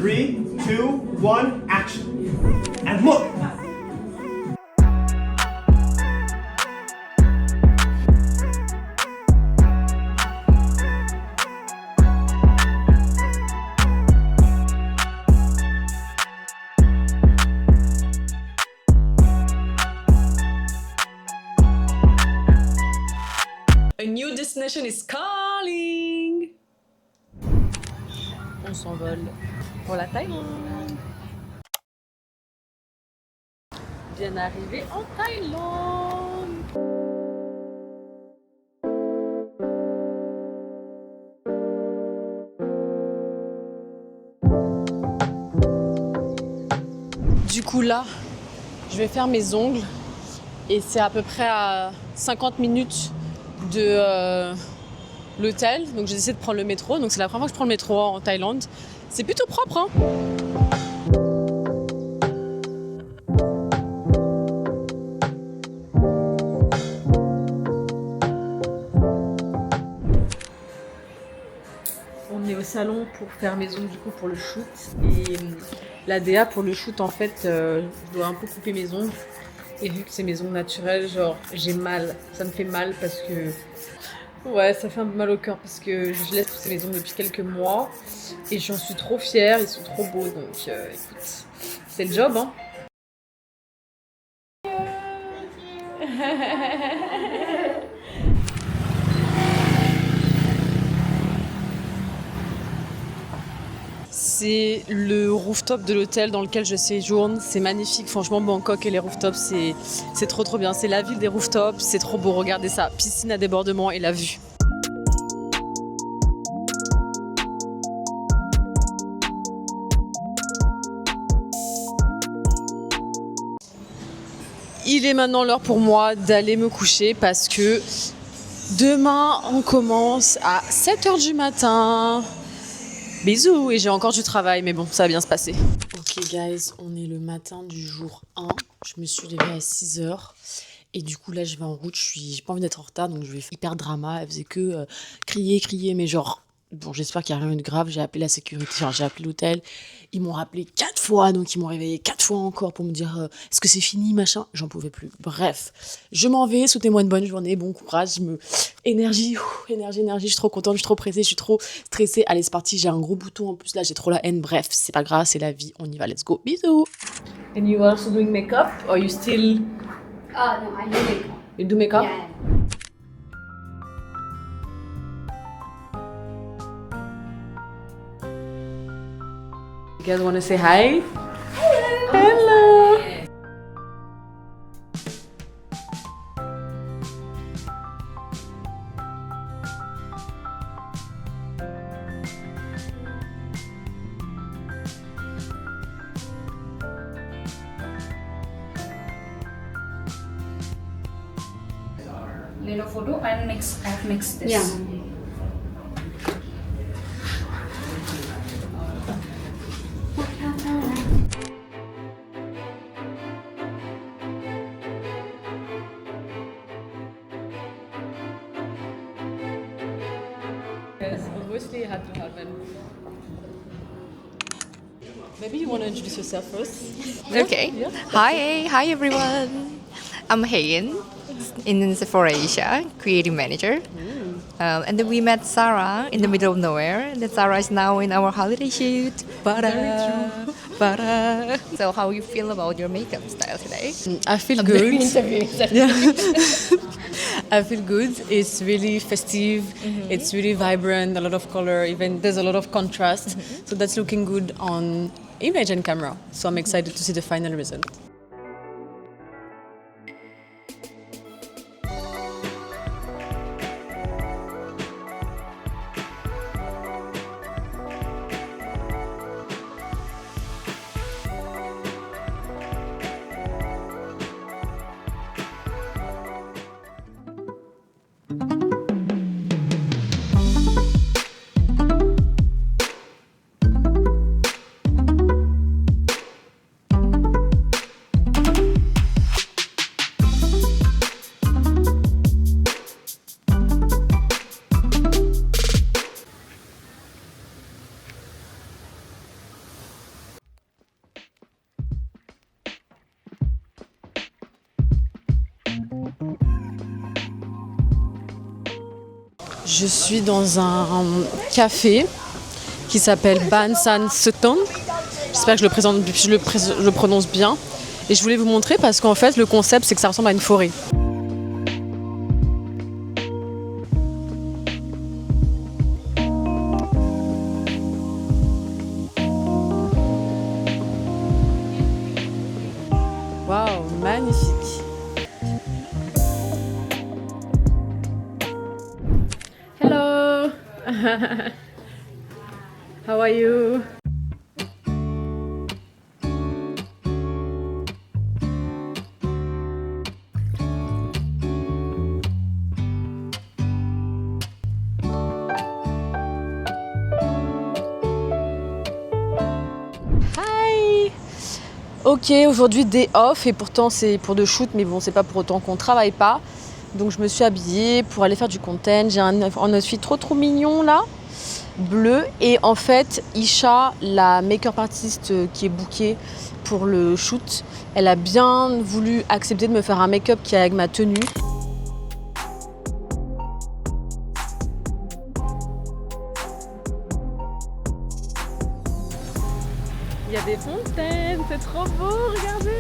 3, 2, 1, action. And look! A new destination is calling. On s'envole pour la Thaïlande. Bien arrivé en Thaïlande. Du coup là, je vais faire mes ongles et c'est à peu près à 50 minutes de l'hôtel. Donc j'ai décidé de prendre le métro. Donc c'est la première fois que je prends le métro en Thaïlande. C'est plutôt propre, hein. On est au salon pour faire mes ongles du coup pour le shoot. Et la DA pour le shoot en fait, je dois un peu couper mes ongles. Et vu que c'est mes ongles naturelles, genre j'ai mal. Ça me fait mal parce que... Ouais, ça fait un peu mal au cœur parce que je laisse pousser mes ongles depuis quelques mois. Et j'en suis trop fière, ils sont trop beaux. Donc écoute, c'est le job, hein. C'est le rooftop de l'hôtel dans lequel je séjourne. C'est magnifique, franchement, Bangkok et les rooftops, c'est trop bien. C'est la ville des rooftops, c'est trop beau, regardez ça. Piscine à débordement et la vue. Il est maintenant l'heure pour moi d'aller me coucher parce que demain, on commence à 7h du matin. Bisous, et j'ai encore du travail, mais bon, ça va bien se passer. Ok guys, on est le matin du jour 1. Je me suis levée à 6h. Et du coup, là, je vais en route. J'ai pas envie d'être en retard, donc je vais faire hyper drama. Elle faisait que crier, mais genre... Bon, j'espère qu'il n'y a rien de grave. J'ai appelé la sécurité, enfin, j'ai appelé l'hôtel. Ils m'ont rappelé 4 fois, donc ils m'ont réveillé 4 fois encore pour me dire est-ce que c'est fini, machin. J'en pouvais plus. Bref, je m'en vais. Souhaitez-moi une bonne journée, bon courage. Énergie, énergie. Je suis trop contente, je suis trop pressée, je suis trop stressée. Allez, c'est parti. J'ai un gros bouton en plus là, j'ai trop la haine. Bref, c'est pas grave, c'est la vie. On y va, let's go. Bisous. And you also doing makeup, or you still? No, I do makeup. You do makeup? Yeah. You guys wanna say hi? Hello. Little photo and I've mixed this. Yeah. Yes, obviously you had to have it. Maybe you want to introduce yourself first? Okay. Yeah. Hi everyone. I'm Hayin in Sephora Asia, creative manager. And then we met Sarah in the middle of nowhere. And then Sarah is now in our holiday shoot. Bara, bara. So how you feel about your makeup style today? I feel good. Yeah. I feel good. It's really festive. It's really vibrant. A lot of color. Even there's a lot of contrast. So that's looking good on image and camera. So I'm excited to see the final result. Je suis dans un café qui s'appelle Ban San Seton. J'espère que je le prononce bien. Et je voulais vous montrer parce qu'en fait, le concept, c'est que ça ressemble à une forêt. Waouh, magnifique. Hello. How are you? Hi. Ok, aujourd'hui day off et pourtant c'est pour de shoot, mais bon, c'est pas pour autant qu'on travaille pas. Donc je me suis habillée pour aller faire du content. J'ai un outfit trop mignon là, bleu. Et en fait, Isha, la make-up artiste qui est bookée pour le shoot, elle a bien voulu accepter de me faire un make-up qui est avec ma tenue. Il y a des fontaines, c'est trop beau, regardez!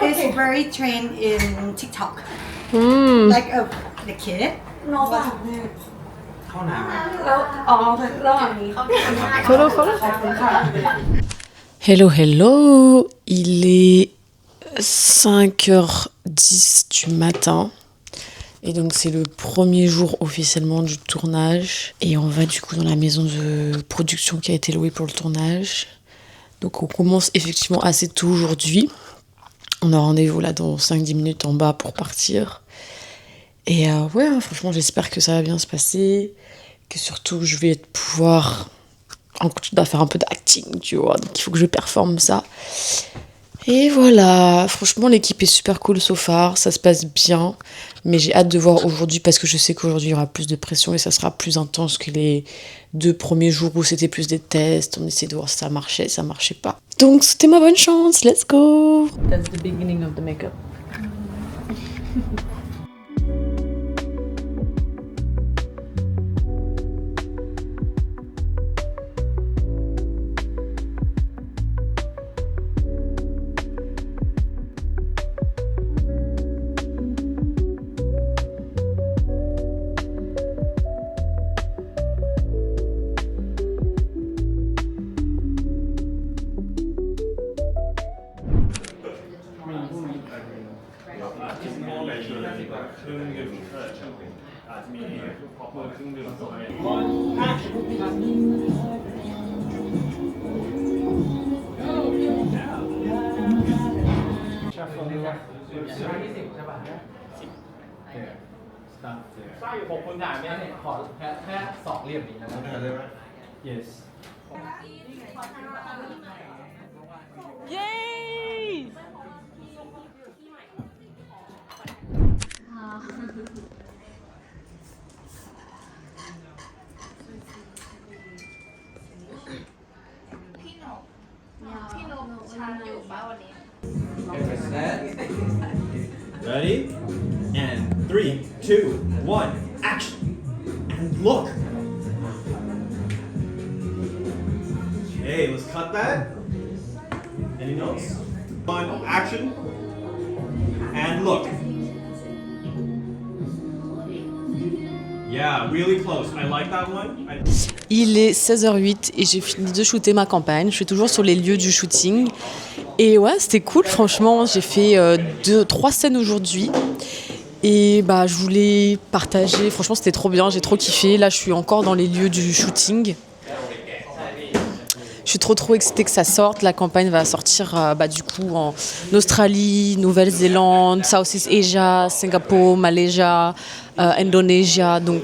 It's very trained in TikTok. Like the kid. Hello, il est 5h10 du matin et donc c'est le premier jour officiellement du tournage et on va du coup dans la maison de production qui a été louée pour le tournage. Donc on commence effectivement assez tôt aujourd'hui. On a rendez-vous là dans 5-10 minutes en bas pour partir. Et ouais, franchement j'espère que ça va bien se passer, que surtout je vais pouvoir faire un peu d'acting, tu vois, donc il faut que je performe ça. Et voilà, franchement l'équipe est super cool so far, ça se passe bien, mais j'ai hâte de voir aujourd'hui parce que je sais qu'aujourd'hui il y aura plus de pression et ça sera plus intense que les 2 premiers jours où c'était plus des tests, on essayait de voir si ça marchait pas. Donc c'était ma bonne chance, let's go! That's the beginning of the makeup. Yes. Yay! Ready? And 3, 2, 1, action! And look! Okay, let's cut that. Any notes? 1, action! And look! Yeah, really close. I like that one. Il est 16h08 et j'ai fini de shooter ma campagne. Je suis toujours sur les lieux du shooting. Et ouais, c'était cool, franchement. J'ai fait 3 scènes aujourd'hui. Et bah, je voulais partager. Franchement, c'était trop bien. J'ai trop kiffé. Là, je suis encore dans les lieux du shooting. Je suis trop excitée que ça sorte. La campagne va sortir du coup en Australie, Nouvelle-Zélande, Southeast Asia, Singapour, Malaysia, Indonesia. Donc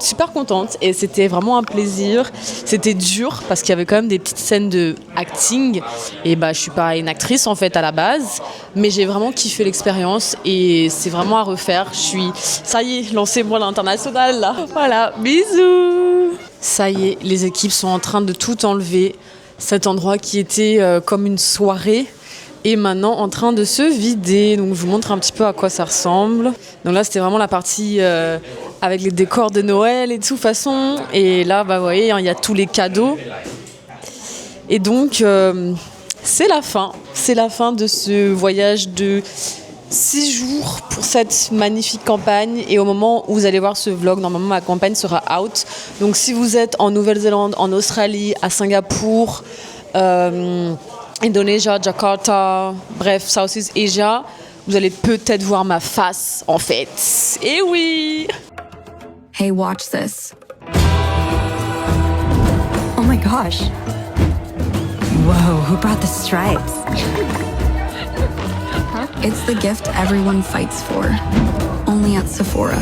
super contente et c'était vraiment un plaisir. C'était dur parce qu'il y avait quand même des petites scènes de acting et je suis pas une actrice en fait à la base, mais j'ai vraiment kiffé l'expérience et c'est vraiment à refaire. Ça y est, lancez-moi l'international là. Voilà, bisous. Ça y est, les équipes sont en train de tout enlever. Cet endroit qui était comme une soirée est maintenant en train de se vider. Donc je vous montre un petit peu à quoi ça ressemble. Donc là c'était vraiment la partie avec les décors de Noël et tout façon. Et là vous voyez, il y a tous les cadeaux. Et donc c'est la fin. C'est la fin de ce voyage de 6 jours pour cette magnifique campagne. Et au moment où vous allez voir ce vlog, normalement ma campagne sera out. Donc si vous êtes en Nouvelle-Zélande, en Australie, à Singapour, Indonesia, Jakarta, bref, Southeast Asia, vous allez peut-être voir ma face en fait. Et oui! Hey, watch this. Oh my gosh. Whoa, who brought the stripes? It's the gift everyone fights for. Only at Sephora.